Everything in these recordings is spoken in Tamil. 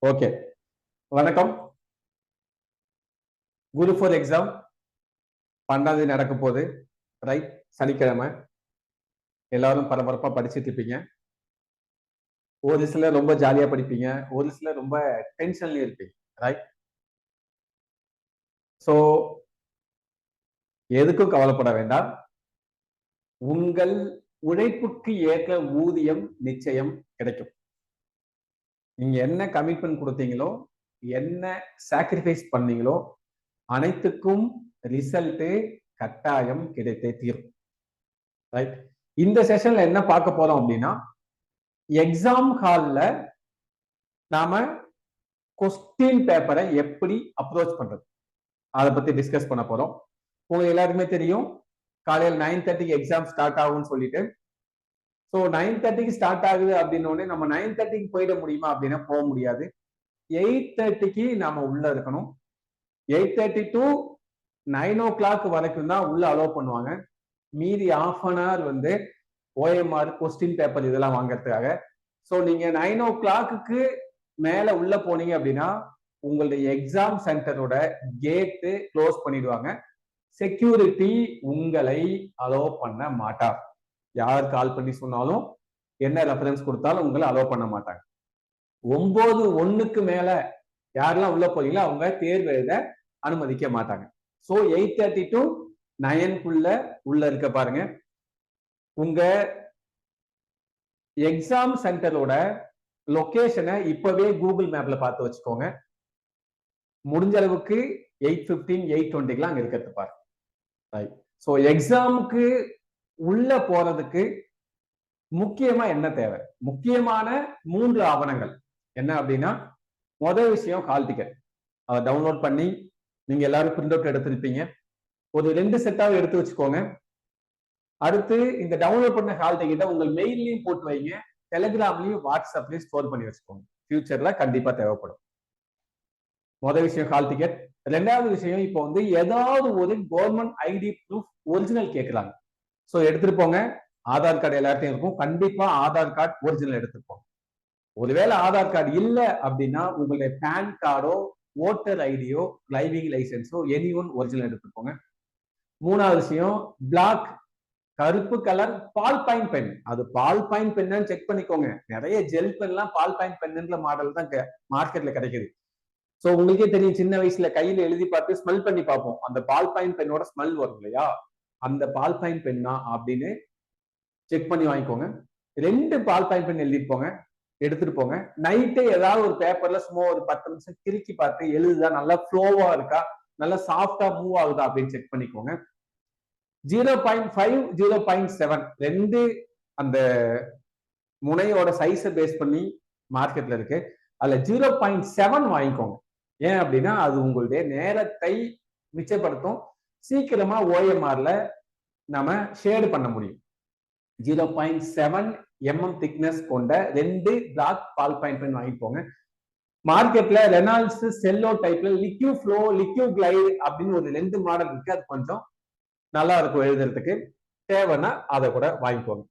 ஓகே, வணக்கம். குரு ஃபோர் எக்ஸாம் 12 நடக்க போகுது. ரைட், சனிக்கிழமை. எல்லாரும் பரபரப்பா படிச்சுட்டு இருப்பீங்க. ஒரு சிலர் ரொம்ப ஜாலியா படிப்பீங்க, ஒரு சிலர் ரொம்ப டென்ஷன்லயும் இருப்பீங்க. ரைட். சோ எதுக்கும் கவலைப்பட வேண்டாம். உங்கள் உழைப்புக்கு ஏற்ற ஊதியம் நிச்சயம் கிடைக்கும். நீங்க என்ன கமிட்மெண்ட் கொடுத்தீங்களோ, என்ன சாக்ரிஃபைஸ் பண்ணீங்களோ, அனைத்துக்கும் ரிசல்ட் கட்டாயம் கிடைத்தே தீரும். ரைட். இந்த செஷன்ல என்ன பார்க்க போறோம் அப்படின்னா, எக்ஸாம் ஹால்ல நாம கொஸ்டின் பேப்பரை எப்படி அப்ரோச் பண்றது அதை பத்தி டிஸ்கஸ் பண்ண போறோம். உங்க எல்லாருக்குமே தெரியும், காலையில் 9:30 எக்ஸாம் ஸ்டார்ட் ஆகும்னு சொல்லிட்டு. ஸோ 9:30 ஸ்டார்ட் ஆகுது அப்படின்னோடனே நம்ம 9:30 போயிட முடியுமா அப்படின்னா போக முடியாது. 8:30 நாம உள்ள இருக்கணும். 8:30 to 9 o'clock வரைக்கும் தான் உள்ள அலோவ் பண்ணுவாங்க. மீதி ½ an hour வந்து OMR கொஸ்டின் பேப்பர் இதெல்லாம் வாங்கறதுக்காக. ஸோ நீங்க 9 o'clock மேல உள்ள போனீங்க அப்படின்னா உங்களுடைய எக்ஸாம் சென்டரோட கேட்டு க்ளோஸ் பண்ணிடுவாங்க. செக்யூரிட்டி உங்களை அலோவ் பண்ண மாட்டார். யார் கால் பண்ணி சொன்னாலும் என்ன ரெஃபரன்ஸ் கொடுத்தாலும் உங்களை அலோவ் பண்ண மாட்டாங்க. 9:01 மேல யாரெல்லாம் உள்ள போறீங்களோ அவங்க தேர்வு எழுத அனுமதிக்க மாட்டாங்க. ஸோ 8:30 to 9 உள்ள இருக்க பாருங்க. உங்க எக்ஸாம் சென்டரோட லொகேஷனை இப்பவே கூகுள் மேப்ல பார்த்து வச்சுக்கோங்க. முடிஞ்ச அளவுக்கு 8:15 8:20 அங்க இருக்கிறது பாருங்க. ரைட். ஸோ எக்ஸாமுக்கு உள்ள போறதுக்கு முக்கியமா என்ன தேவை? முக்கியமான 3 ஆவணங்கள் என்ன அப்படின்னா, முதல் விஷயம் ஹால் டிக்கெட். அதை டவுன்லோட் பண்ணி நீங்க எல்லாரும் பிரிண்ட் அவுட் எடுத்திருப்பீங்க. ஒரு 2 செட்டாவது எடுத்து வச்சுக்கோங்க. அடுத்து இந்த டவுன்லோட் பண்ண ஹால் டிக்கெட்டை உங்கள் மெயிலையும் போட்டு வைங்க, டெலிகிராம்லயும் வாட்ஸ்அப்லயும் ஸ்டோர் பண்ணி வச்சுக்கோங்க. ஃபியூச்சர்ல கண்டிப்பா தேவைப்படும். முதல் விஷயம் ஹால் டிக்கெட். ரெண்டாவது விஷயம், இப்போ வந்து ஏதாவது ஒரு கவர்மெண்ட் ஐடி ப்ரூஃப் ஒரிஜினல் கேட்கறாங்க. ஸோ எடுத்துட்டு போங்க. ஆதார் கார்டு எல்லாத்தையும் இருக்கும், கண்டிப்பா ஆதார் கார்டு ஒரிஜினல் எடுத்துட்டு போங்க. ஒருவேளை ஆதார் கார்டு இல்ல அப்படின்னா உங்களுடைய பேன் கார்டோ ஓட்டர் ஐடியோ டிரைவிங் லைசன்ஸோ எனி ஒன் ஒரிஜினல் எடுத்துட்டு போங்க. மூணாவது விஷயம், பிளாக் கருப்பு கலர் பால் பாயிண்ட் பென். அது பால் பாயிண்ட் பென்னு செக் பண்ணிக்கோங்க. நிறைய ஜெல் பென்லாம் பால் பாயிண்ட் பென்ன்ற மாடல் தான் மார்க்கெட்ல கிடைக்குது. சோ உங்களுக்கே தெரியும், சின்ன வயசுல கையில எழுதி பார்த்து ஸ்மெல் பண்ணி பார்ப்போம். அந்த பால் பாயிண்ட் பென்னோட ஸ்மெல் வரும் இல்லையா, அந்த பால் பாயிண்ட் பென்னா அப்படின்னு செக் பண்ணி வாங்கிக்கோங்க. 2 பால் பாயிண்ட் பென் எழுதிட்டு போங்க, எடுத்துட்டு போங்க. நைட்டே ஏதாவது ஒரு பேப்பர்ல சும்மா ஒரு 10 நிமிஷம் கிறுக்கி பார்த்து எழுதுதா, நல்லா ஃப்ளோவா இருக்கா, நல்லா சாஃப்டா மூவ் ஆகுதா அப்படின்னு செக் பண்ணிக்கோங்க. 0.5 0.7 2 அந்த முனையோட சைஸை பேஸ் பண்ணி மார்க்கெட்ல இருக்கு. அதுல 0.7 வாங்கிக்கோங்க. ஏன் அப்படின்னா அது உங்களுடைய நேரத்தை மிச்சப்படுத்தும். சீக்கிரமா OMRல நாம ஷேடு பண்ண முடியும். 0.7 mm திக்னஸ் கொண்ட 2 பிளாக் பால் பாயிண்ட் பென் வாங்கிக்கோங்க. மார்க்கெட்ல ரெனால்ட்ஸ் செல்லோ டைப்ல லிக்யூ ஃப்ளோ லிக்யூ கிளைட் அப்படின்னு ஒரு 2 மாடல் இருக்கு. அது கொஞ்சம் நல்லா இருக்கும் எழுதுறதுக்கு. தேவைன்னா அதை கூட வாங்கிக்கோங்க.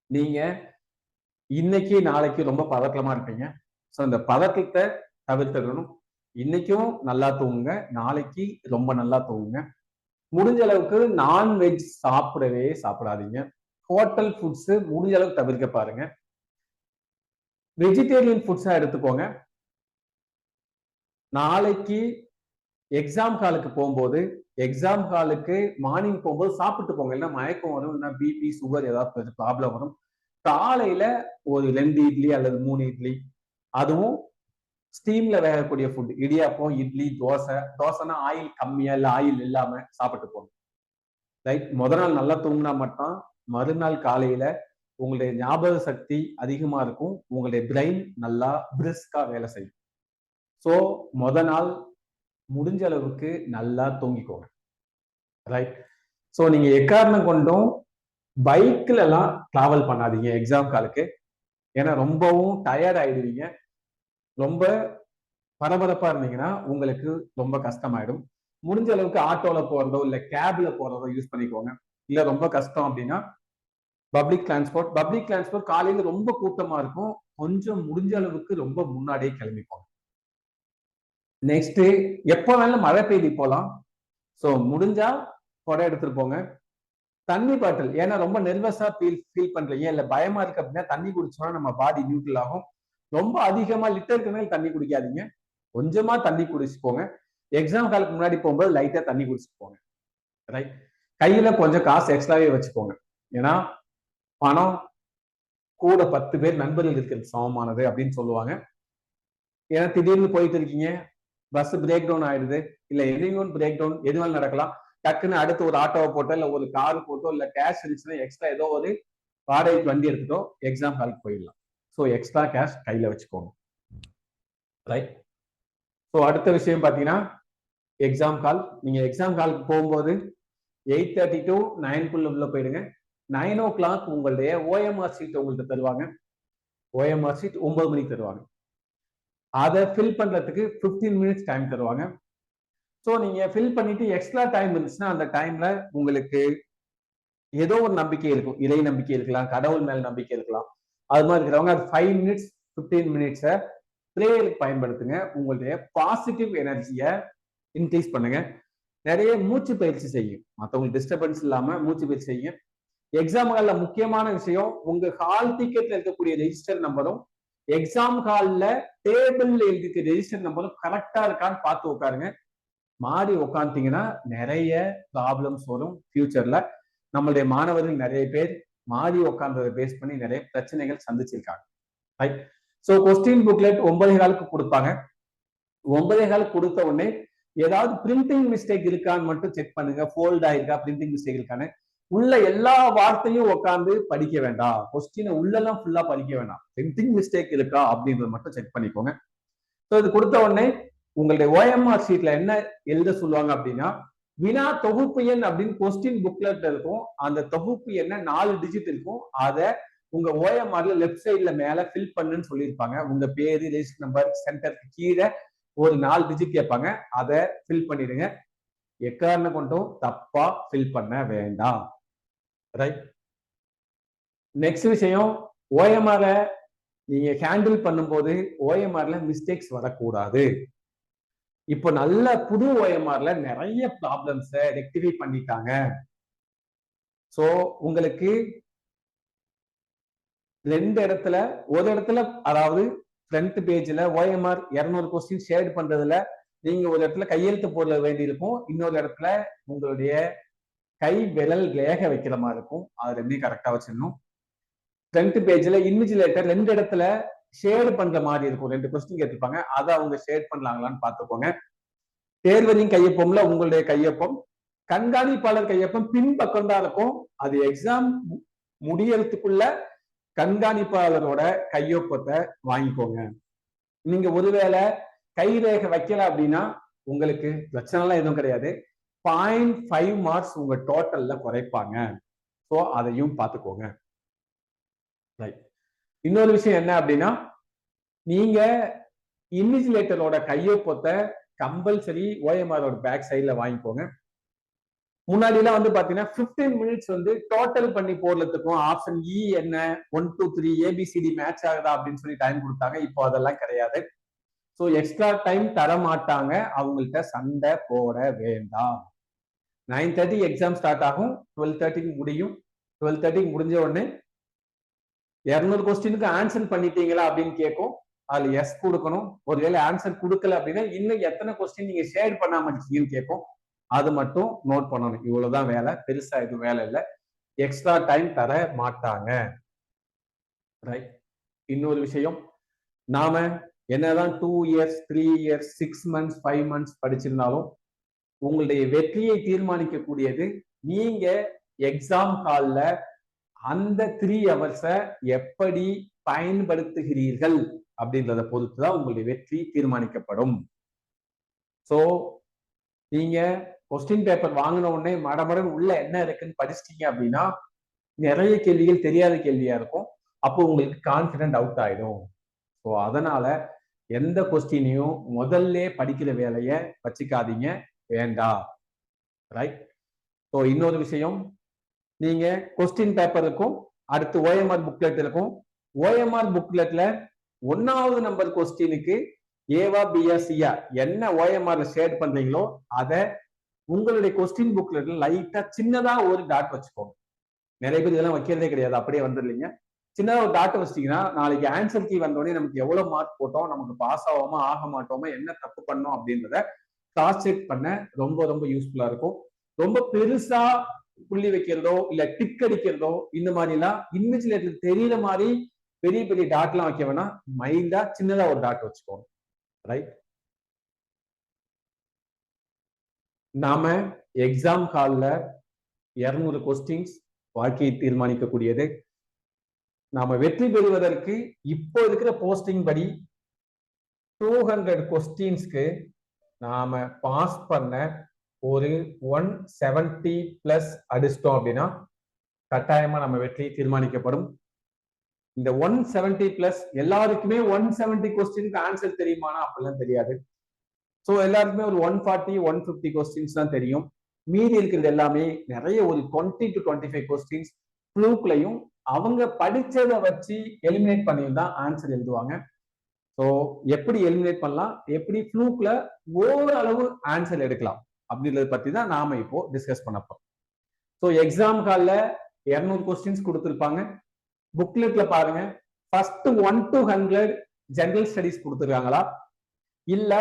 நீங்க இன்னைக்கு நாளைக்கு ரொம்ப பதற்றமா இருப்பீங்க. ஸோ இந்த பதற்றத்தை தவிர்த்துக்கணும். இன்னைக்கும் நல்லா தூங்குங்க, நாளைக்கு ரொம்ப நல்லா தூங்குங்க. முடிஞ்ச அளவுக்கு நான்வெஜ் சாப்பிடாதீங்க. ஹோட்டல் ஃபுட்ஸ் முடிஞ்ச அளவுக்கு தவிர்க்க பாருங்க. வெஜிடேரியன் ஃபுட்ஸா எடுத்துக்கோங்க. நாளைக்கு எக்ஸாம் ஹாலுக்கு போகும்போது, எக்ஸாம் ஹாலுக்கு மார்னிங் போகும்போது சாப்பிட்டு போங்க. இல்லைன்னா மயக்கம் வரும், இல்லைன்னா பிபி சுகர் ஏதாவது ப்ராப்ளம் வரும். காலையில ஒரு 2 இட்லி அல்லது 3 இட்லி, அதுவும் ஸ்டீம்ல வேகக்கூடிய ஃபுட், இடியாப்பம் இட்லி தோசைனா ஆயில் கம்மியா இல்ல ஆயில் இல்லாம சாப்பிட்டு போங்க. ரைட். முதல் நாள் நல்லா தூங்கினா மட்டும் மறுநாள் காலையில உங்களுடைய ஞாபக சக்தி அதிகமா இருக்கும், உங்களுடைய பிரெயின் நல்லா பிரிஸ்கா வேலை செய்யும். சோ நாள் முடிஞ்ச அளவுக்கு நல்லா தூங்கிக்கோங்க. ரைட். சோ நீங்க எக்காரணம் கொண்டும் பைக்ல எல்லாம் டிராவல் பண்ணாதீங்க எக்ஸாம் காலுக்கு. ஏன்னா ரொம்பவும் டயர்ட் ஆயிடுவீங்க. ரொம்ப பரபரப்பா இருந்தீங்கன்னா உங்களுக்கு ரொம்ப கஷ்டமாயிடும். முடிஞ்ச அளவுக்கு ஆட்டோல போறதோ இல்ல கேப்ல போறதோ யூஸ் பண்ணிக்கோங்க. இல்ல ரொம்ப கஷ்டம் அப்படின்னா பப்ளிக் டிரான்ஸ்போர்ட் காலையில ரொம்ப கூட்டமா இருக்கும். கொஞ்சம் முடிஞ்ச அளவுக்கு ரொம்ப முன்னாடியே கிளம்பிப்போம். நெக்ஸ்ட் எப்ப வேணாலும் மழை பெய்து போலாம். சோ முடிஞ்சா கொடை எடுத்துட்டு போங்க. தண்ணி பாட்டில், ஏன்னா ரொம்ப நெர்வஸா ஃபீல் பண்றீங்க இல்ல பயமா இருக்கு அப்படின்னா தண்ணி குடிச்சோம்னா நம்ம பாடி நியூட்ரல் ஆகும். ரொம்ப அதிகமா லிட்டர் கணக்கில் தண்ணி குடிக்காதீங்க. கொஞ்சமா தண்ணி குடிச்சு போங்க. எக்ஸாம் காலுக்கு முன்னாடி போகும்போது லைட்டா தண்ணி குடிச்சு போங்க. ரைட். கையில கொஞ்சம் காசு எக்ஸ்ட்ராவே வச்சுக்கோங்க. ஏன்னா பணம் கூட 10 பேர் நண்பர்கள் இருக்கிறது சமமானது அப்படின்னு சொல்லுவாங்க. ஏன்னா திடீர்னு போயிட்டு இருக்கீங்க, பஸ் பிரேக் டவுன் ஆயிடுது, இல்ல எனியும் பிரேக் டவுன் எதுவாலும் நடக்கலாம். டக்குன்னு அடுத்து ஒரு ஆட்டோவை போட்டோ இல்ல ஒரு கார் போட்டோ இல்ல கேஷ் இருந்துச்சுன்னா எக்ஸ்ட்ரா ஏதோ ஒரு வாடகைக்கு வண்டி எடுத்துட்டோ எக்ஸாம் ஹாலுக்கு போயிடலாம். ஸோ எக்ஸ்ட்ரா கேஷ் கையில வச்சுக்கோங்க. ரைட். ஸோ அடுத்த விஷயம் பாத்தீங்கன்னா எக்ஸாம் கால். நீங்க எக்ஸாம் காலுக்கு போகும்போது 8:30 to 9 உள்ள போயிடுங்க. 9 o'clock உங்களுடைய ஓஎம்ஆர் சீட் உங்கள்கிட்ட தருவாங்க. ஓஎம்ஆர் சீட் 9 மணிக்கு தருவாங்க. அதை ஃபில் பண்றதுக்கு 15 minutes டைம் தருவாங்க. ஸோ நீங்க ஃபில் பண்ணிட்டு எக்ஸ்ட்ரா டைம் இருந்துச்சுன்னா அந்த டைம்ல உங்களுக்கு ஏதோ ஒரு நம்பிக்கை இருக்கும். இறை நம்பிக்கை இருக்கலாம், கடவுள் மேல நம்பிக்கை இருக்கலாம். அது மாதிரி இருக்கிறவங்க அது 5 minutes 15 minutes ப்ரேயருக்கு பயன்படுத்துங்க. உங்களுடைய பாசிட்டிவ் எனர்ஜியை இன்க்ரீஸ் பண்ணுங்க. நிறைய மூச்சு பயிற்சி செய்யும். மற்றவங்களுக்கு டிஸ்டர்பன்ஸ் இல்லாம மூச்சு பயிற்சி செய்யுங்க. எக்ஸாம் ஹால்ல முக்கியமான விஷயம், உங்க ஹால் டிக்கெட்ல இருக்கக்கூடிய ரெஜிஸ்டர் நம்பரும் எக்ஸாம் ஹால்ல டேபிள்ல எழுதிக்க ரெஜிஸ்டர் நம்பரும் கரெக்டா இருக்கான்னு பார்த்து உட்காருங்க. மாறி உட்காந்துட்டீங்கன்னா நிறைய ப்ராப்ளம்ஸ் வரும் ஃபியூச்சர்ல. நம்மளுடைய மாணவர்கள் நிறைய பேர் மாறி உட்கார்ந்ததை பேஸ் பண்ணி நிறைய பிரச்சனைகள் சந்திச்சிருக்காங்க. ரைட். ஸோ கொஸ்டின் புக்லெட் 9:15 கொடுப்பாங்க. 9:15 கொடுத்த உடனே ஏதாவது பிரிண்டிங் மிஸ்டேக் இருக்கான்னு மட்டும் செக் பண்ணுங்க. ஃபோல்ட் ஆயிருக்கா, பிரிண்டிங் மிஸ்டேக் இருக்கான்னு. உள்ள எல்லா வார்த்தையும் உட்காந்து படிக்க வேண்டாம். கொஸ்டினை உள்ளெல்லாம் ஃபுல்லா படிக்க வேண்டாம். பிரிண்டிங் மிஸ்டேக் இருக்கா அப்படின்றத மட்டும் செக் பண்ணிக்கோங்க. ஸோ இது கொடுத்த உடனே உங்களுடைய ஓஎம்ஆர் ஷீட்ல என்ன எழுத சொல்லுவாங்க அப்படின்னா, வினா தொகுப்பு எண் அப்படின்னு கொஸ்டின் புக்லெட் இருக்கும். அந்த தொகுப்பு எண்ண 4 டிஜிட் இருக்கும். அதை உங்க ஓஎம்ஆர்ல லெஃப்ட் சைட்ல மேல ஃபில் பண்ணுன்னு சொல்லியிருப்பாங்க. உங்க பேரு, ரெஜிஸ்டர் நம்பர், சென்டருக்கு கீழே ஒரு 4 டிஜிட் கேட்பாங்க. அதை ஃபில் பண்ணிடுங்க. எக்காரணம் கொண்டும் தப்பா ஃபில் பண்ண வேண்டாம். ரைட். நெக்ஸ்ட் விஷயம், ஓஎம்ஆர் நீங்க ஹேண்டில் பண்ணும்போது ஓஎம்ஆர்ல மிஸ்டேக்ஸ் வரக்கூடாது. இப்போ நல்ல புது ஓஎம்ஆர்ல நிறைய ப்ராப்ளம்ஸ ரெக்டிஃபை பண்ணிட்டாங்க. சோ உங்களுக்கு 2 இடத்துல, ஒரு இடத்துல அதாவது ஃப்ரண்ட் பேஜ்ல ஓஎம்ஆர் 200 கொஸ்டின் ஷேர் பண்றதுல நீங்க ஒரு இடத்துல கையெழுத்து போட வேண்டியிருக்கும். இன்னொரு இடத்துல உங்களுடைய கை விரல் ரேக வைக்கிற மாதிரி இருக்கும். அது ரெண்டையும் கரெக்டா வச்சிடணும். ஃப்ரண்ட் பேஜ்ல இன்விஜிலேட்டர் 2 இடத்துல ஷேர் பண்ற மாதிரி இருக்கும். 2 கொஸ்டின் கேட்டிருப்பாங்க. அதை அவங்க ஷேர் பண்ணலாங்களான்னு பார்த்துக்கோங்க. தேர்வரின் கையொப்பம்ல உங்களுடைய கையொப்பம், கண்காணிப்பாளர் கையொப்பம் பின்பக்கம் தான் இருக்கும். அது எக்ஸாம் முடியறதுக்குள்ள கண்காணிப்பாளரோட கையொப்பத்தை வாங்கிக்கோங்க. நீங்க ஒருவேளை கை ரேகை வைக்கல அப்படின்னா உங்களுக்கு பிரச்சனை எல்லாம் எதுவும் கிடையாது. 0.5 மார்க்ஸ் உங்க டோட்டல்ல குறைப்பாங்க. ஸோ அதையும் பார்த்துக்கோங்க. ரைட். இன்னொரு விஷயம் என்ன அப்படின்னா, நீங்க இன்விஜிலேட்டரோட கையொப்பத்தை கம்பல்சரி ஓஎம்ஆரோட பேக் சைட்ல வாங்கிக்கோங்க. முன்னாடி எல்லாம் வந்து பாத்தீங்கன்னா 15 minutes வந்து டோட்டல் பண்ணி போடுறதுக்கும் ஆப்ஷன் இ என்ன 1 2 3 ஏபிசிடி மேட்ச் ஆகுதா அப்படின்னு சொல்லி டைம் கொடுத்தாங்க. இப்போ அதெல்லாம் கிடையாது. ஸோ எக்ஸ்ட்ரா டைம் தர மாட்டாங்க. அவங்கள்ட்ட சண்டை போட வேண்டாம். 9:30 எக்ஸாம் ஸ்டார்ட் ஆகும், 12:30 முடியும். 12:30 முடிஞ்ச உடனே 200 கொஸ்டினுக்கு ஆன்சர் பண்ணிட்டீங்களா அப்படின்னு கேட்கும். அதுல எஸ் கொடுக்கணும். ஒருவேளை ஆன்சர் கொடுக்கல அப்படின்னா இன்னும் எத்தனை கொஸ்டின் நீங்க ஷேர் பண்ணாம இருக்கீங்கன்னு கேட்கும். அது மட்டும் நோட் பண்ணணும். இவ்வளவுதான் வேலை, பெருசா எதுவும் வேலை இல்லை. எக்ஸ்ட்ரா டைம் தர மாட்டாங்க. ரைட். இன்னொரு விஷயம், நாம என்னதான் 2 years 3 years 6 months 5 months படிச்சிருந்தாலும் உங்களுடைய வெற்றியை தீர்மானிக்கக்கூடியது நீங்க எக்ஸாம் ஹால்ல அந்த 3 hours எப்படி பயன்படுத்துகிறீர்கள் அப்படின்றத பொறுத்துதான் உங்களுடைய வெற்றி தீர்மானிக்கப்படும். சோ நீங்க கொஸ்டின் பேப்பர் வாங்கின உடனே மடமடன் உள்ள என்ன இருக்குன்னு படிச்சிட்டீங்க அப்படின்னா நிறைய கேள்விகள் தெரியாத கேள்வியா இருக்கும். அப்போ உங்களுக்கு கான்பிடன்ட் அவுட் ஆயிடும். ஸோ அதனால எந்த கொஸ்டினையும் முதல்ல படிக்கிற வேலையை வச்சுக்காதீங்க, வேண்டாம். ரைட். ஸோ இன்னொரு விஷயம், நீங்க கொஸ்டின் பேப்பருக்கும் அடுத்து ஓஎம்ஆர் புக்லெட் இருக்கும். ஓஎம்ஆர் புக்லெட்ல 1வது நம்பர் கொஸ்டினுக்கு ஏவா பியா சியா என்ன ஓஎம்ஆர்ல ஷேர் பண்றீங்களோ அதை உங்களுடைய கொஸ்டின் புக்லெட்ல லைட்டா சின்னதா ஒரு டாட் வச்சுக்கோங்க. நிறைய பேர் இதெல்லாம் வைக்கிறதே கிடையாது, அப்படியே வந்துடலீங்க. சின்னதா ஒரு டாட் வச்சிட்டீங்கன்னா நாளைக்கு ஆன்சர் கீ வந்தோடனே நமக்கு எவ்வளவு மார்க் போட்டோம், நமக்கு பாஸ் ஆகாம ஆக மாட்டோமா, என்ன தப்பு பண்ணோம் அப்படின்றத கிராஸ் செக் பண்ண ரொம்ப ரொம்ப யூஸ்ஃபுல்லா இருக்கும். ரொம்ப பெருசா புள்ளி வைக்கிறதோ இல்ல டிக் அடிக்கிறதோ இந்த மாதிரி எல்லாம் இன்விஜிலேட்டர் தெரியற மாதிரி பெரிய பெரிய டாட் எல்லாம் வைக்க வேணா, மைல்டா சின்னதா ஒரு டாட் வச்சுக்கோங்க. ரைட். நாம எக்ஸாம் ஹால்ல 200 கொஸ்டின்ஸ் வாழ்க்கையை தீர்மானிக்கக்கூடியது. நாம வெற்றி பெறுவதற்கு இப்போ இருக்கிற போஸ்டிங் படி 200 கொஸ்டின்ஸ்க்கு நாம பாஸ் பண்ண ஒரு 170+ அடிச்சிட்டோம் அப்படின்னா கட்டாயமா நம்ம வெற்றி தீர்மானிக்கப்படும். இந்த 170+ எல்லாருக்குமே 170 கொஸ்டினுக்கு ஆன்சர் தெரியுமானா அப்படிலாம் தெரியாது. ஸோ எல்லாருக்குமே ஒரு 140 150 கொஸ்டின்ஸ் தான் தெரியும். மீதி இருக்கிறது எல்லாமே நிறைய ஒரு 20 to 25 கொஸ்டின்ஸ் ஃப்ளூக்லையும் அவங்க படிச்சதை வச்சு எலிமினேட் பண்ணி தான் ஆன்சர் எழுதுவாங்க. ஸோ எப்படி எலிமினேட் பண்ணலாம், எப்படி ஃப்ளூக்ல ஓரளவு ஆன்சர் எடுக்கலாம் அப்படின்றத பத்தி தான் நாம இப்போ டிஸ்கஸ் பண்ண போறோம். ஸோ எக்ஸாம் ஹால்ல 200 கொஸ்டின்ஸ் கொடுத்துருப்பாங்க. புக்லெட்ல பாருங்க, ஃபர்ஸ்ட் 1 to 100 ஜெனரல் ஸ்டடிஸ் கொடுத்துருக்காங்களா இல்ல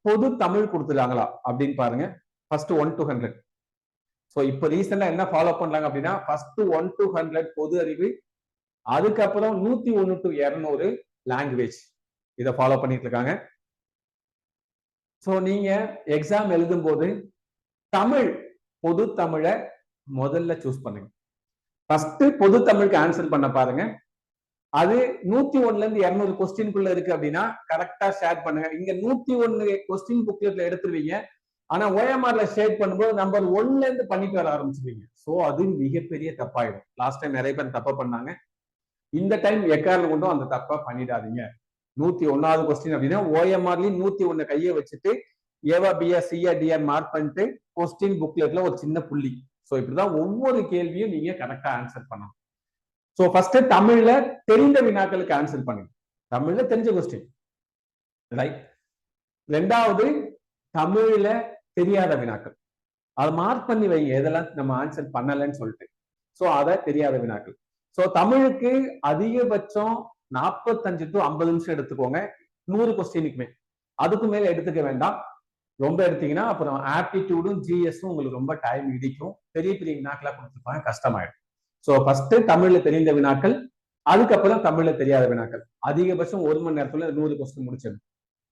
பொது தமிழ் கொடுத்துருக்காங்களா அப்படின்னு பாருங்க. First 1 to 100. ஸோ இப்போ ரீசெண்டா என்ன ஃபாலோ பண்றாங்க அப்படின்னா ஃபர்ஸ்ட் 1 to 100 பொது அறிவு, அதுக்கப்புறம் 101 to 200 லாங்குவேஜ், இதை ஃபாலோ பண்ணிட்டு இருக்காங்க. ஸோ நீங்க எக்ஸாம் எழுதும் போது தமிழ் பொது தமிழை முதல்ல சூஸ் பண்ணுங்க. ஃபர்ஸ்ட் பொது தமிழுக்கு ஆன்சர் பண்ண பாருங்க. அது 101ல இருந்து 200 கொஸ்டின்குள்ள இருக்கு அப்படின்னா கரெக்டா ஷேர் பண்ணுங்க. இங்க 101 கொஸ்டின் புக்லெட்ல எடுத்துருவீங்க, ஆனா ஓஎம்ஆர்ல ஷேர் பண்ணும்போது நம்பர் 1ல இருந்து பண்ணிட்டு வர ஆரம்பிச்சிருவீங்க. சோ அது மிகப்பெரிய தப்பாயிடும். லாஸ்ட் டைம் நிறைய பேர் தப்பா பண்ணாங்க. இந்த டைம் எக்காரணம் கொண்டும் அந்த தப்பா பண்ணிடாதீங்க. 101வது கொஸ்டின் அப்படின்னா ஓஎம்ஆர்லயும் 101 கையை வச்சுட்டு ஏவா பியா சியா டிஆர் மார்க் பண்ணிட்டு கொஸ்டின் புக்லெட்ல ஒரு சின்ன புள்ளி. சோ இப்படிதான் ஒவ்வொரு கேள்வியும் நீங்க கரெக்டா ஆன்சர் பண்ணணும். சோ ஃபர்ஸ்ட் தமிழ்ல தெரிந்த வினாக்களுக்கு ஆன்சர் பண்ணுங்க. தமிழ்ல தெரிஞ்ச கொஸ்டின், ரைட். ரெண்டாவது தமிழ்ல தெரியாத வினாக்கள், அதை மார்க் பண்ணி வைங்க எதெல்லாம் நம்ம ஆன்சர் பண்ணலன்னு சொல்லிட்டு. சோ அதை தெரியாத வினாக்கள். சோ தமிழுக்கு அதிகபட்சம் 45 to 50 நிமிஷம் எடுத்துக்கோங்க 100 கொஸ்டினுக்குமே. அதுக்கு மேல எடுத்துக்க வேண்டாம். ரொம்ப எடுத்தீங்கன்னா அப்புறம் ஆப்டிடியூடும் ஜிஎஸும் உங்களுக்கு ரொம்ப டைம் இடிக்கும். பெரிய பெரிய வினாக்களா கொடுத்துருப்பாங்க, கஷ்டமாயிடும். சோ ஃபர்ஸ்ட் தமிழ்ல தெரிந்த வினாக்கள், அதுக்கப்புறம் தமிழ்ல தெரியாத வினாக்கள். அதிகபட்சம் 1 மணி நேரத்துல 100 கொஸ்டின் முடிச்சிடும்.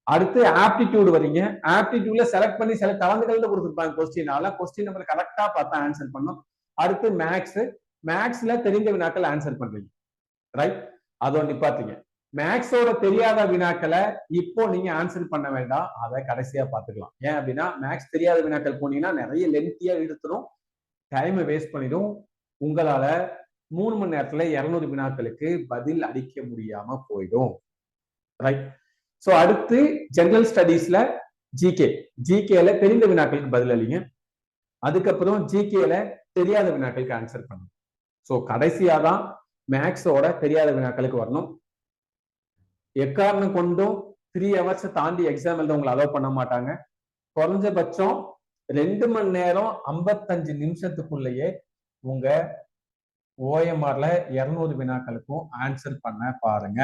அடுத்து ஆப்டிடியூட் வரீங்க. ஆப்டிடியூட்ல செலக்ட் பண்ணி சில கலந்துகள்ல கொடுத்துருப்பாங்க கொஸ்டின். அதெல்லாம் கொஸ்டின் நம்பர் கரெக்டா பார்த்தா ஆன்சர் பண்ணும். அடுத்து மேக்ஸ், மேக்ஸ்ல தெரிந்த வினாக்கள் ஆன்சர் பண்றீங்க, ரைட். அதோட நிப்பாத்தீங்க. மேக்ஸோட தெரியாத வினாக்களை இப்போ நீங்க ஆன்சர் பண்ண வேண்டாம், அதை கடைசியா பாத்துக்கலாம். ஏன் அப்படின்னா மேக்ஸ் தெரியாத வினாக்கள் போனீங்கன்னா நிறைய லென்த்தியா இழுத்துரும், டைமை வேஸ்ட் பண்ணிடும். உங்களால 3 மணி நேரத்துல 200 வினாக்களுக்கு பதில் அளிக்க முடியாம போயிடும், ரைட். சோ அடுத்து ஜெனரல் ஸ்டடீஸ்ல ஜிகே, ஜிகேல தெரிந்த வினாக்களுக்கு பதில் அளிங்க. அதுக்கப்புறம் ஜிகேல தெரியாத வினாக்களுக்கு ஆன்சர் பண்ணுங்க. சோ கடைசியா தான் மேக்ஸோட தெரியாத வினாக்களுக்கு வரணும். எக்காரணம் கொண்டும் 3 hours தாண்டி எக்ஸாம் எழுத உங்களை அலோவ் பண்ண மாட்டாங்க. குறைஞ்சபட்சம் 2 மணி நேரம் 55 நிமிஷத்துக்குள்ளேயே உங்க ஓஎம்ஆர்ல 200 வினாக்களுக்கும் ஆன்சர் பண்ண பாருங்க.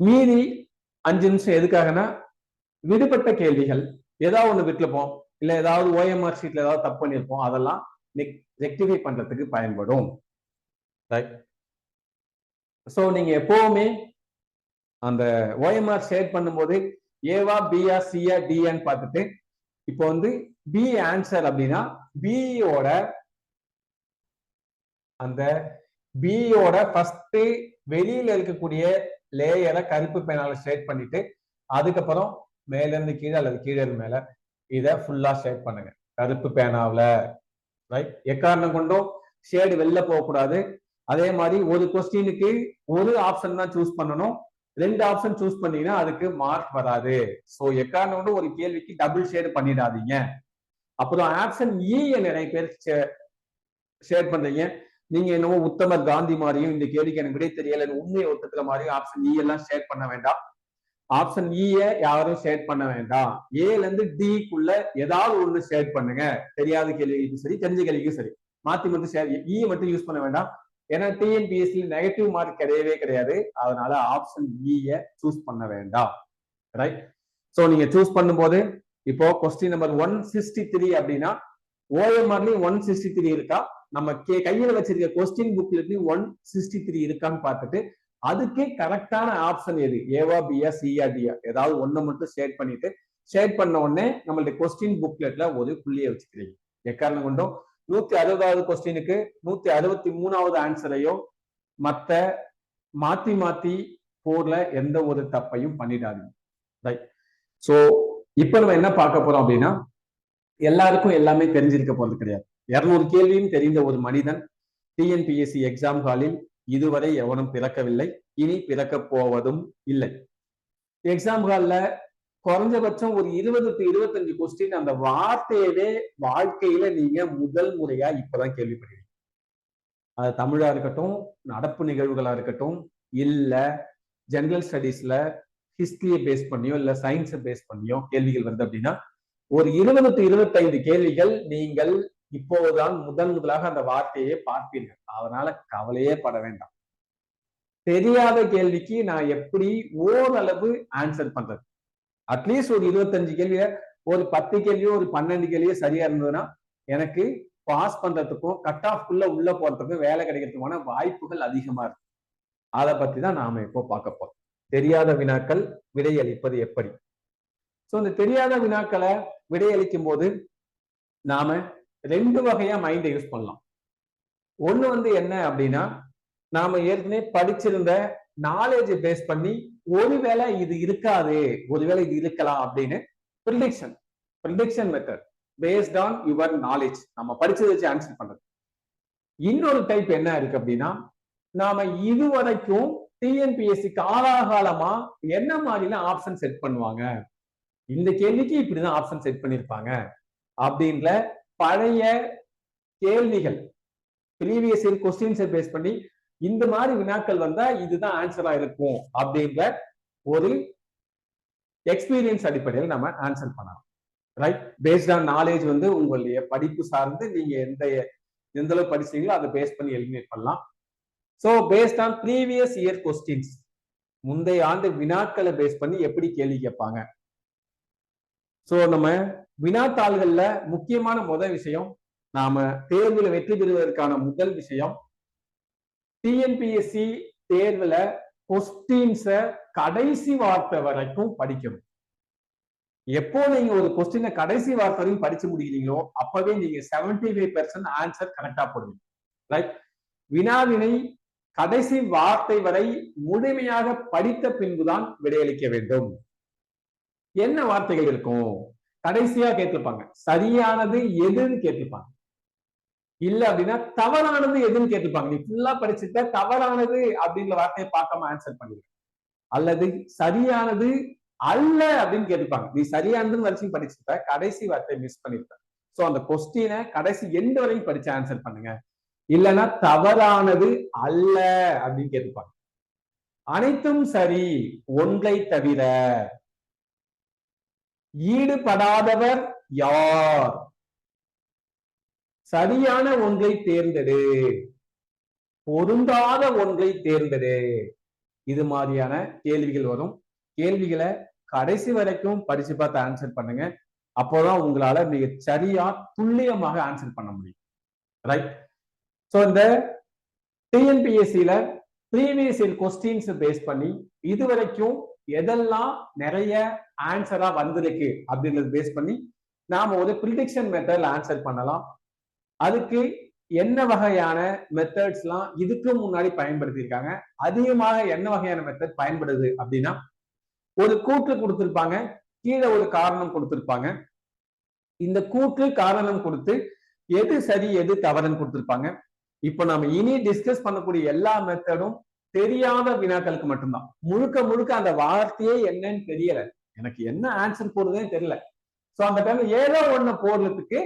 மீதி 5 நிமிஷம் எதுக்காகனா விடுபட்ட கேள்விகள் ஏதாவது ஒண்ணு விட்டுப்போம், இல்ல ஏதாவது ஓஎம்ஆர் ஷீட்ல ஏதாவது தப்பு பண்ணிருப்போம், அதெல்லாம் ரெக்டிஃபை பண்றதுக்கு பயன்படும், ரைட். சோ நீங்க எப்பவுமே அந்த ஓஎம்ஆர் ஷேர் பண்ணும்போது ஏவா பியா சியா டின்னு பார்த்துட்டு இப்போ பி ஆன்சர் அப்படின்னா பியோட அந்த பியோட ஃபர்ஸ்ட் வெளியில இருக்கக்கூடிய லேயரை கருப்பு பேனால ஷேட் பண்ணிட்டு அதுக்கப்புறம் மேல இருந்து கீழே அல்லது கீழே இருந்து மேல இதை ஃபுல்லா ஷேட் பண்ணுங்க கருப்பு பேனாவில், ரைட். எக்காரணம் கொண்டும் ஷேடு வெளில போகக்கூடாது. அதே மாதிரி ஒரு கொஸ்டினுக்கு ஒரு ஆப்ஷன் தான் சூஸ் பண்ணணும். 2 ஆப்ஷன் சூஸ் பண்ணீங்கன்னா அதுக்கு மார்க் வராது. சோ எக்காரணம் கொண்டும் ஒரு கேள்விக்கு டபுள் ஷேடு பண்ணிடாதீங்க. அப்புறம் ஆப்ஷன் இ நிறைய பேர் ஷேர் பண்றீங்க. நீங்க என்னவோ உத்தமர் காந்தி மாதிரியும் இந்த கேள்விக்கு எனக்கு விடை தெரியல உண்மையை ஒத்துக்கிற மாதிரியும் ஆப்ஷன் இ எல்லாம் ஷேர் பண்ண வேண்டாம். ஆப்ஷன் இ யாரும் ஷேர் பண்ண வேண்டாம். ஏல இருந்து டிக்குள்ள ஏதாவது ஒண்ணு ஷேர் பண்ணுங்க. தெரியாத கேள்விக்கும் சரி, தெரிஞ்ச கேள்விக்கும் சரி, மாத்தி மட்டும் ஷேர் இ மட்டும் யூஸ் பண்ண வேண்டாம். ஏன்னா டிஎன்பிஎஸ்சி நெகட்டிவ் மார்க் கிடையவே கிடையாது. அதனால ஆப்ஷன் இ சூஸ் பண்ண வேண்டாம். ரைட். சோ நீங்க சூஸ் பண்ணும்போது இப்போ கொஸ்டின் நம்பர் 163 அப்படின்னா ஓஎம்ஆர்லயும் 163 இருக்கா, நம்ம கையில வச்சிருக்க கொஸ்டின் புக்லயும் 163 இருக்கான்னு பார்த்துட்டு அதுக்கு கரெக்டான ஆப்ஷன் எது, ஏவா பியா சியா டியா, ஏதாவது ஒண்ணு மட்டும் ஷேர் பண்ணிட்டு ஷேர் பண்ண உடனே நம்மளுடைய கொஸ்டின் புக்லெட்ல ஒரு புள்ளியை வச்சுக்கிறீங்க. எக்காரணம் கொண்டும் 160வது கொஸ்டினுக்கு 163வது ஆன்சரையோ மத்த மாத்தி மாத்தி போர்ல எந்த ஒரு தப்பையும் பண்ணிடாதீங்க. ரைட். சோ இப்ப நம்ம என்ன பார்க்க போறோம் அப்படின்னா, எல்லாருக்கும் எல்லாமே தெரிஞ்சிருக்க போறது கிடையாது. 200 கேள்வியும் தெரிந்த ஒரு மனிதன் டிஎன்பிஎஸ்சி எக்ஸாம் ஹாலில் இதுவரை எவனும் பிறக்கவில்லை, இனி பிறக்க போவதும் இல்லை. எக்ஸாம் ஹால்ல குறைஞ்சபட்சம் ஒரு 20 to 25 கொஸ்டின் அந்த வார்த்தையவே வாழ்க்கையில நீங்க முதல் முறையா இப்பதான் கேள்விப்படுறீங்க. அது தமிழா இருக்கட்டும், நடப்பு நிகழ்வுகளா இருக்கட்டும், இல்ல ஜெனரல் ஸ்டடீஸ்ல ஹிஸ்டரியை பேஸ் பண்ணியோ இல்ல சயின்ஸை பேஸ் பண்ணியோ கேள்விகள் வருது அப்படின்னா ஒரு 20 to 25 கேள்விகள் நீங்கள் இப்போதுதான் முதலாக அந்த வார்த்தையை பார்ப்பீர்கள். அதனால கவலையே பட வேண்டாம். தெரியாத கேள்விக்கு நான் எப்படி ஓரளவு ஆன்சர் பண்றது, அட்லீஸ்ட் ஒரு 25 கேள்விய ஒரு 10 கேள்வியோ ஒரு 12 கேள்வியோ சரியா இருந்ததுன்னா எனக்கு பாஸ் பண்றதுக்கும் கட் ஆஃப் உள்ள போறதுக்கும் வேலை கிடைக்கிறதுக்கான வாய்ப்புகள் அதிகமா இருக்கு. அதை பத்தி தான் நாம இப்போ பார்க்க போறோம். தெரியாத வினாக்கள் விடையளிப்பது எப்படி. சோ இந்த தெரியாத வினாக்களை விடையளிக்கும் போது நாம 2 வகையா மைண்டை யூஸ் பண்ணலாம். ஒண்ணு என்ன அப்படின்னா, நாம ஏற்கனவே படிச்சிருந்த நாலேஜ் பேஸ் பண்ணி ஒருவேளை இது இருக்காது, ஒருவேளை இது இருக்கலாம் அப்படின்னு prediction method based on your knowledge நம்ம படிச்சதை வச்சு ஆன்சர் பண்றது. இன்னொரு டைப் என்ன இருக்கு அப்படின்னா, நாம இதுவரைக்கும் டிஎன்பிஎஸ்சி காலாகாலமா என்ன மாதிரிலாம் ஆப்ஷன் செட் பண்ணுவாங்க, இந்த கேள்விக்கு இப்படிதான் ஆப்ஷன் செட் பண்ணிருப்பாங்க அப்படின்ற பழைய கேள்விகள் ப்ரீவியஸ் இயர் கொஸ்டின்ஸை பேஸ் பண்ணி இந்த மாதிரி வினாக்கள் வந்தா இதுதான் ஆன்சரா இருக்கும் அப்படின்ற ஒரு எக்ஸ்பீரியன்ஸ் அடிப்படையில் நம்ம ஆன்சர் பண்ணலாம். ரைட். பேஸ்ட் ஆன் நாலேஜ் உங்களுடைய படிப்பு சார்ந்து நீங்க எந்த அளவு படிச்சீங்களோ அதை பேஸ் பண்ணி எலிமினேட் பண்ணலாம். So based on previous year questions, முந்தைய ஆண்டு வினாக்களை பேஸ் பண்ணி எப்படி கேள்வி கேட்பாங்க. சோ நம்ம வினாத்தாள்கள்ல முக்கியமான முதல் விஷயம், நாம தேர்வுல வெற்றி பெறுவதற்கான முதல் விஷயம், டிஎன்பிஎஸ்சி தேர்வுல கொஸ்டின்ஸ கடைசி வார்த்தை வரைக்கும் படிக்கணும். எப்போ நீங்க ஒரு கொஸ்டினை கடைசி வார்த்தை வரைக்கும் படிச்சு முடிக்கிறீங்களோ அப்பவே நீங்க 75% ஆன்சர் கரெக்டா போடுவீங்க. ரைட். வினாவினை கடைசி வார்த்தை வரை முழுமையாக படித்த பின்புதான் விடையளிக்க வேண்டும். என்ன வார்த்தைகள் இருக்கும், கடைசியா கேட்டிருப்பாங்க சரியானது எதுன்னு கேட்டிருப்பாங்க, இல்ல அப்படின்னா தவறானது எதுன்னு கேட்டிருப்பாங்க. நீ ஃபுல்லா படிச்சுட்ட தவறானது அப்படிங்கிற வார்த்தையை பார்க்காம ஆன்சர் பண்ணிருக்க, அல்லது சரியானது அல்ல அப்படின்னு கேட்டிருப்பாங்க. நீ சரியானதுன்னு வரைக்கும் படிச்சுட்ட, கடைசி வார்த்தையை மிஸ் பண்ணிருக்க. சோ அந்த கொஸ்டினை கடைசி எண்டு வரைக்கும் படிச்சு ஆன்சர் பண்ணுங்க. இல்லைன்னா தவறானது அல்ல அப்படின்னு கேட்டிருப்பாங்க. அனைத்தும் சரி ஒன்றை தவிர, ஈடுபடாதவர் யார், சரியான ஒன்றை தேர்ந்தெடு, பொருந்தாத ஒன்றை தேர்ந்தெடு, இது மாதிரியான கேள்விகள் வரும். கேள்விகளை கடைசி வரைக்கும் படிச்சு பார்த்து ஆன்சர் பண்ணுங்க. அப்போதான் உங்களால மிக சரியா துல்லியமாக ஆன்சர் பண்ண முடியும். ரைட். சோ இந்த டிஎன்பிஎஸ்சில ப்ரீவியஸ் இயர் கொஸ்டின்ஸ் பேஸ் பண்ணி இதுவரைக்கும் எதெல்லாம் நிறைய ஆன்சரா வந்திருக்கு அப்படின்றது பேஸ் பண்ணி நாம ஒரு ப்ரிடிக்ஷன் மெத்தட்ல ஆன்சர் பண்ணலாம். அதுக்கு என்ன வகையான மெத்தட்ஸ் எல்லாம் இதுக்கு முன்னாடி பயன்படுத்தியிருக்காங்க, அதிகமாக என்ன வகையான மெத்தட் பயன்படுது அப்படின்னா, ஒரு கூற்று கொடுத்திருப்பாங்க, கீழே ஒரு காரணம் கொடுத்திருப்பாங்க. இந்த கூற்று காரணம் கொடுத்து எது சரி எது தவறுன்னு கொடுத்திருப்பாங்க. இப்ப நம்ம இனி டிஸ்கஸ் பண்ணக்கூடிய எல்லா மெத்தடும் தெரியாத வினாக்களுக்கு மட்டும்தான். முழுக்க அந்த வார்த்தையே என்னன்னு தெரியல, எனக்கு என்ன ஆன்சர் போடுறதே தெரியல. சோ அந்த டைம் ஏதோ ஒண்ணு போடுறதுக்கு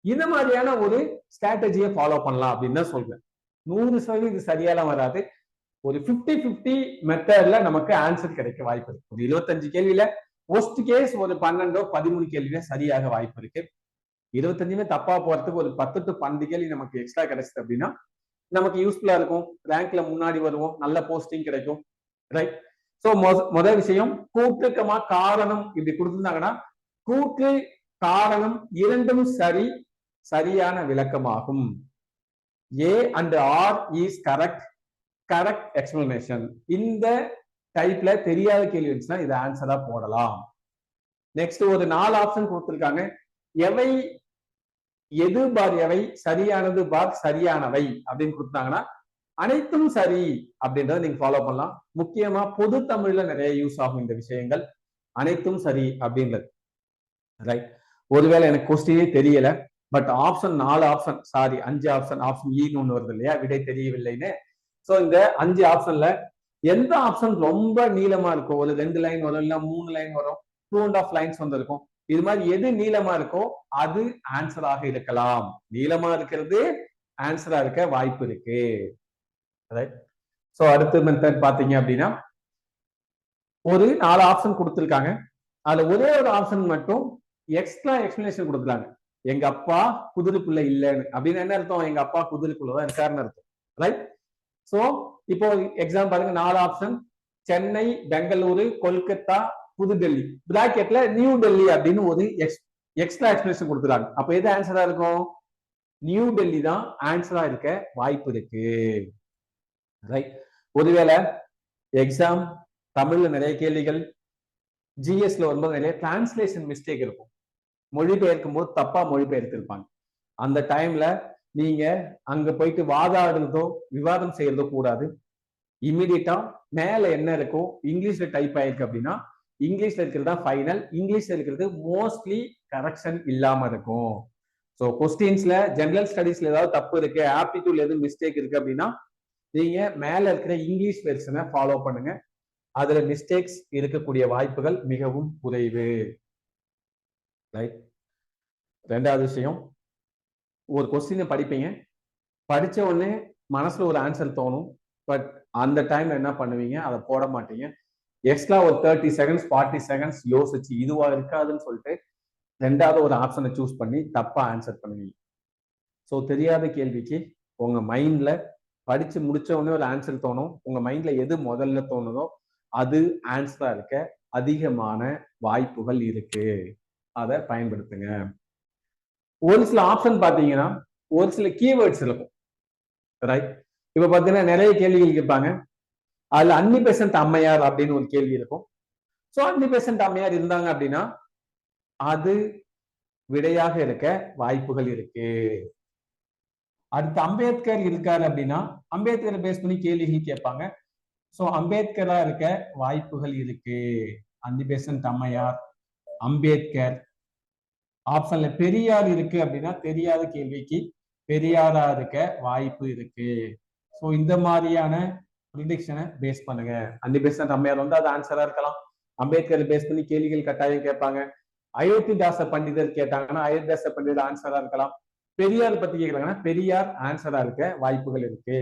இந்த மாதிரியான ஒரு ஸ்ட்ராட்டஜியை ஃபாலோ பண்ணலாம் அப்படின்னு தான் சொல்றேன். 100% இது சரியாலாம் வராது. ஒரு 50-50 மெத்தட்ல நமக்கு ஆன்சர் கிடைக்க வாய்ப்பு இருக்கு. ஒரு 25 கேள்வியில ஒஸ்ட் கேஸ் ஒரு 12 13 கேள்வியில சரியாக வாய்ப்பு இருக்கு. 25மே தப்பா போறதுக்கு ஒரு 10 to 12 கேள்வி நமக்கு எக்ஸ்ட்ரா கிடைச்சது அப்படின்னா நமக்கு யூஸ்ஃபுல்லா இருக்கும். ரேங்க்ல முன்னாடி வருவோம், நல்ல போஸ்டிங் கிடைக்கும். ரைட். சோ முதல் விஷயம் கூட்டுக்கமா காரணம் இப்படி கொடுத்திருந்தாங்கன்னா கூட்டு காரணம் இரண்டும் சரி, சரியான விளக்கமாகும். A and R is correct explanation. இந்த டைப்ல தெரியாத கேள்வி இருந்துச்சுன்னா இதை ஆன்சரா போடலாம். நெக்ஸ்ட் ஒரு 4 ஆப்ஷன் கொடுத்திருக்காங்க. எவை எது பார் எவை சரியானது பார் சரியானவை அப்படின்னு கொடுத்தாங்கன்னா அனைத்தும் சரி அப்படின்றத நீங்க ஃபாலோ பண்ணலாம். முக்கியமா பொது தமிழ்ல நிறைய யூஸ் ஆகும் இந்த விஷயங்கள். அனைத்தும் சரி அப்படின்றது. ரைட். ஒருவேளை எனக்கு கொஸ்டினே தெரியல, but option 4 option, sorry 5 option, option ஈன்னு ஒண்ணு வருது இல்லையா, விடை தெரியவில்லைன்னு. சோ இந்த 5 ஆப்ஷன்ல எந்த ஆப்ஷன் ரொம்ப நீளமா இருக்கும், ஒரு 2 லைன் வரும், இல்ல 3 லைன் வரும், 2.5 லைன்ஸ் வந்து இருக்கும், இது மாதிரி எது நீளமா இருக்கோ அது ஆன்சராக இருக்கலாம். நீளமா இருக்கிறது ஆன்சரா இருக்க வாய்ப்பு இருக்கு. ரைட். சோ அடுத்த மெத்தட் பாத்தீங்க அப்படின்னா ஒரு 4 ஆப்ஷன் கொடுத்திருக்காங்க. அதுல ஒரே ஒரு ஆப்ஷன் மட்டும் எக்ஸ்ட்ரா எக்ஸ்பிளனேஷன் கொடுக்குறாங்க. எங்க அப்பா குதிரைக்குள்ள இல்லைன்னு. அப்படின்னு என்ன அர்த்தம்? எங்க அப்பா குதிரைக்குள்ளதான் இருக்காருன்னு அர்த்தம். ரைட். சோ இப்போ எக்ஸாம் பாருங்க, 4 ஆப்ஷன் சென்னை, பெங்களூரு, கொல்கத்தா, புதுடெல்லி, பிராக்கெட்ல நியூ டெல்லி அப்படின்னு ஒரு எக்ஸ்ட்ரா எக்ஸ்பிளனேஷன் கொடுத்துறாங்க. அப்ப எது ஆன்சரா இருக்கும்? நியூ டெல்லி தான் ஆன்சரா இருக்க வாய்ப்பு இருக்கு. ரைட். ஒருவேளை எக்ஸாம் தமிழ்ல நிறைய கேள்விகள், ஜிஎஸ்ல வரும்போது நிறைய டிரான்ஸ்லேஷன் மிஸ்டேக் இருக்கும். மொழிபெயர்க்கும் போது தப்பா மொழிபெயர்த்திருப்பாங்க. அந்த டைம்ல நீங்க அங்க போயிட்டு வாதாடுறதோ விவாதம் செய்யறதோ கூடாது. இம்மிடியட்டா மேல என்ன இருக்கோ இங்கிலீஷ்ல டைப் ஆயிருக்கு அப்படின்னா இங்கிலீஷ்ல இருக்கிறது ஃபைனல், இங்கிலீஷ்ல இருக்கிறது மோஸ்ட்லி கரெக்ஷன் இல்லாம இருக்கும். ஸோ கொஸ்டின்ஸ்ல ஜெனரல் ஸ்டடீஸ்ல ஏதாவது தப்பு இருக்கு, ஆப்டிடியூட்ல எதுவும் மிஸ்டேக் இருக்கு அப்படின்னா நீங்க மேல இருக்கிற இங்கிலீஷ் வெர்ஷனை ஃபாலோ பண்ணுங்க. அதுல மிஸ்டேக்ஸ் இருக்கக்கூடிய வாய்ப்புகள் மிகவும் குறைவு. ரைட். ரெண்டாவது விஷயம், ஒரு கொஸ்டினை படிப்பீங்க, படிச்ச உடனே மனசுல ஒரு ஆன்சர் தோணும், பட் அந்த டைம்ல என்ன பண்ணுவீங்க, அதை போட மாட்டீங்க. எக்ஸ்ட்ரா ஒரு 30 செகண்ட்ஸ் 40 செகண்ட்ஸ் யோசிச்சு இதுவா இருக்காதுன்னு சொல்லிட்டு ரெண்டாவது ஒரு ஆப்ஷனை சூஸ் பண்ணி தப்பா ஆன்சர் பண்ணுவீங்க. ஸோ தெரியாத கேள்விக்கு உங்க மைண்ட்ல படிச்சு முடிச்ச உடனே ஒரு ஆன்சர் தோணும். உங்க மைண்ட்ல எது முதல்ல தோணுதோ அது ஆன்சரா இருக்க அதிகமான வாய்ப்புகள் இருக்கு. அதை பயன்படுத்துங்க. ஒரு சில ஆப்ஷன் பாத்தீங்கன்னா ஒரு சில கீவேர்ட்ஸ் இருக்கும். ரைட். இப்ப பாத்தீங்கன்னா நிறைய கேள்விகள் கேட்பாங்க. அதுல அன்னிபெசன்ட் அம்மையார் அப்படின்னு ஒரு கேள்வி இருக்கும். சோ அன்னிபெசன்ட் அம்மையார் இருந்தாங்க அப்படின்னா அது விடையாக இருக்க வாய்ப்புகள் இருக்கு. அடுத்து அம்பேத்கர் இருக்காரு அப்படின்னா அம்பேத்கரை பேஸ் பண்ணி கேள்விகள் கேட்பாங்க. சோ அம்பேத்கரா இருக்க வாய்ப்புகள் இருக்கு. அன்னிபெசன்ட் அம்மையார், அம்பேத்கர். ஆப்ஷன்ல பெரியார் இருக்கு அப்படின்னா தெரியாத கேள்விக்கு பெரியாரா இருக்க வாய்ப்பு இருக்கு. ஸோ இந்த மாதிரியான ப்ரிடிக்ஷனை பேஸ் பண்ணுங்க. அன்னிபெசன்ட் அம்மையார் வந்து அது ஆன்சரா இருக்கலாம். அம்பேத்கர் பேஸ் பண்ணி கேள்விகள் கட்டாயம் கேட்பாங்க. அயோத்திதாச பண்டிதர் கேட்டாங்கன்னா அயோத்திதாச பண்டிதர் ஆன்சரா இருக்கலாம். பெரியார் பத்தி கேட்கறாங்கன்னா பெரியார் ஆன்சரா இருக்க வாய்ப்புகள் இருக்கு.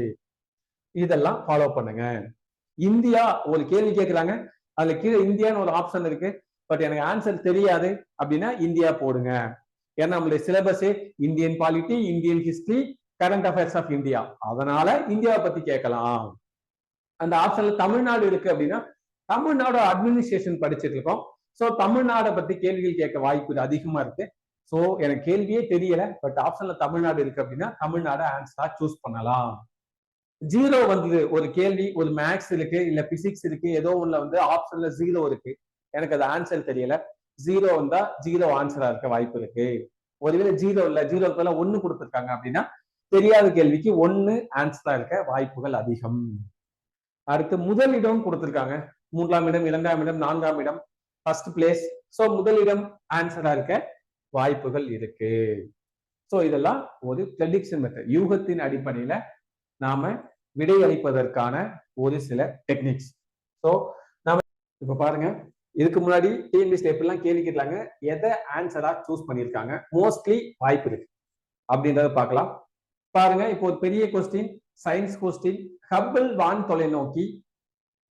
இதெல்லாம் ஃபாலோ பண்ணுங்க. இந்தியா ஒரு கேள்வி கேட்கிறாங்க, அதுல கீழே இந்தியான்னு ஒரு ஆப்ஷன் இருக்கு, பட் எனக்கு ஆன்சர் தெரியாது அப்படின்னா இந்தியா போடுங்க. ஏன்னா நம்மளுடைய சிலபஸே Indian polity, Indian history, current affairs of India. அதனால இந்தியாவை பத்தி கேட்கலாம். அந்த ஆப்ஷன்ல தமிழ்நாடு இருக்கு அப்படின்னா தமிழ்நாடு அட்மினிஸ்ட்ரேஷன் படிச்சுட்டு இருக்கோம். சோ தமிழ்நாடை பத்தி கேள்விகள் கேட்க வாய்ப்பு அதிகமா இருக்கு. சோ எனக்கு கேள்வியே தெரியல, பட் ஆப்ஷன்ல தமிழ்நாடு இருக்கு அப்படின்னா தமிழ்நாடு ஆன்சரா சூஸ் பண்ணலாம். ஜீரோ வந்தது ஒரு கேள்வி, ஒரு மேக்ஸ் இருக்கு இல்ல பிசிக்ஸ் இருக்கு, ஏதோ ஒண்ணுல வந்து ஆப்ஷன்ல ஜீரோ இருக்கு, எனக்கு அது ஆன்சர் தெரியல, ஜீரோ வந்தா ஜீரோ ஆன்சரா இருக்க வாய்ப்பு இருக்கு. ஒருவேளை ஜீரோ இல்ல, ஜீரோக்கு பதிலா 1 கொடுத்துருக்காங்க அப்படின்னா தெரியாத கேள்விக்கு 1 ஆன்சரா இருக்க வாய்ப்புகள் அதிகம். அடுத்து முதலிடம் கொடுத்திருக்காங்க, 3ஆம் இடம், 2ஆம் இடம், 4ஆம் இடம், ஃபர்ஸ்ட் பிளேஸ். சோ முதலிடம் ஆன்சரா இருக்க வாய்ப்புகள் இருக்கு. சோ இதெல்லாம் ஒரு ப்ரெடிக்ஷன் மெத்தட், யூகத்தின் அடிப்படையில நாம விடையளிப்பதற்கான ஒரு சில டெக்னிக்ஸ். சோ நாம இப்ப பாருங்க, இதுக்கு முன்னாடி டிஎன்பிஎஸ்சி எப்படிலாம் கேள்வி கேட்டாங்க, எதை ஆன்சரா சூஸ் பண்ணியிருக்காங்க, மோஸ்ட்லி வாய்ப்பு இருக்கு அப்படின்றத பார்க்கலாம். பாருங்க, இப்போ ஒரு பெரிய கொஸ்டின், சயின்ஸ் கொஸ்டின். ஹப்பிள் வான் தொலைநோக்கி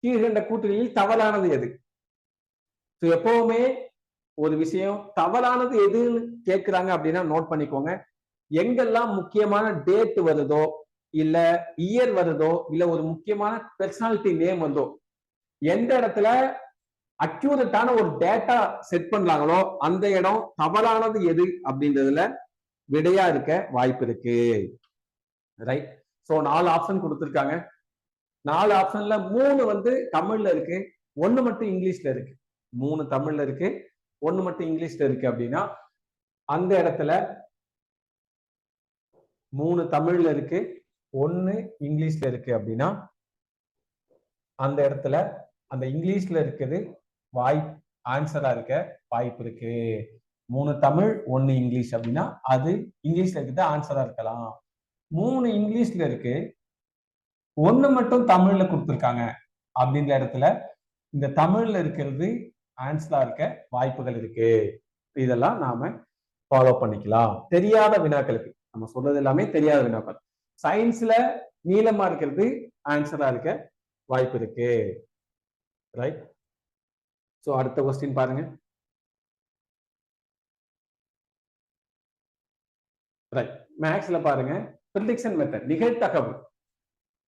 கீழ்கண்ட கூற்றுகளில் தவறானது எது? எப்பவுமே ஒரு விஷயம் தவறானது எதுன்னு கேட்கிறாங்க அப்படின்னா நோட் பண்ணிக்கோங்க. எங்கெல்லாம் முக்கியமான டேட் வருதோ, இல்ல இயர் வருதோ, இல்ல ஒரு முக்கியமான பெர்சனாலிட்டி நேம் வருதோ, எந்த இடத்துல அக்யூரேட்டான ஒரு டேட்டா செட் பண்றாங்களோ அந்த இடம் தவறானது எது அப்படின்றதுல விடையா இருக்க வாய்ப்பு இருக்கு. ரைட். சோ 4 ஆப்ஷன் கொடுத்திருக்காங்க. 4 ஆப்ஷன்ல 3 வந்து தமிழ்ல இருக்கு, 1 மட்டும் இங்கிலீஷ்ல இருக்கு. 3 தமிழ்ல இருக்கு, 1 மட்டும் இங்கிலீஷ்ல இருக்கு அப்படின்னா அந்த இடத்துல 3 தமிழ்ல இருக்கு, 1 இங்கிலீஷ்ல இருக்கு அப்படின்னா அந்த இடத்துல அந்த இங்கிலீஷ்ல இருக்குது ஆன்சரா இருக்க வாய்ப்பு இருக்கு. 3 தமிழ் 1 இங்கிலீஷ் அப்படின்னா அது இங்கிலீஷ்ல இருக்கிறது ஆன்சரா இருக்கலாம். 3 இங்கிலீஷ்ல இருக்கு, 1 மட்டும் தமிழ்ல கொடுத்திருக்காங்க அப்படின்ற இடத்துல இந்த தமிழ்ல இருக்கிறது ஆன்சரா இருக்க வாய்ப்புகள் இருக்கு. இதெல்லாம் நாம ஃபாலோ பண்ணிக்கலாம். தெரியாத வினாக்களுக்கு நம்ம சொல்றது எல்லாமே தெரியாத வினாக்கள். சயின்ஸ்ல நீளமா இருக்கிறது ஆன்சரா இருக்க வாய்ப்பு இருக்கு. ரைட். சோ அடுத்த क्वेश्चन பாருங்க. ரைட். மேக்ஸ்ல பாருங்க, ப்ரெடிக்ஷன் மெத்தட், நிகழ்தகவு.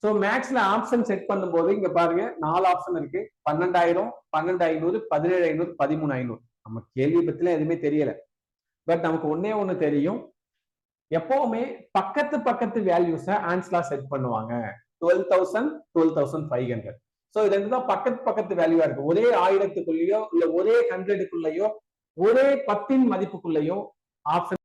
சோ மேக்ஸ்ல ஆப்ஷன் செட் பண்ணும்போது இங்க பாருங்க 4 ஆப்ஷன் இருக்கு. 12,000, 12,500, 17,500, 13,500. நம்ம கேள்வி பத்தில எதுவுமே தெரியல. பட் நமக்கு ஒண்ணே தெரியும். எப்பவுமே பக்கத்து வேல்யூஸ ஆன்சரா செட் பண்ணுவாங்க. 12,000, 12,500. சோ இது ரெண்டுதான் பக்கத்து வேல்யூவா இருக்கு. ஒரே 1000க்குள்ளேயோ இல்ல ஒரே 100க்குள்ளேயோ ஒரே 10 மதிப்புக்குள்ளேயோ ஆப்ஷன்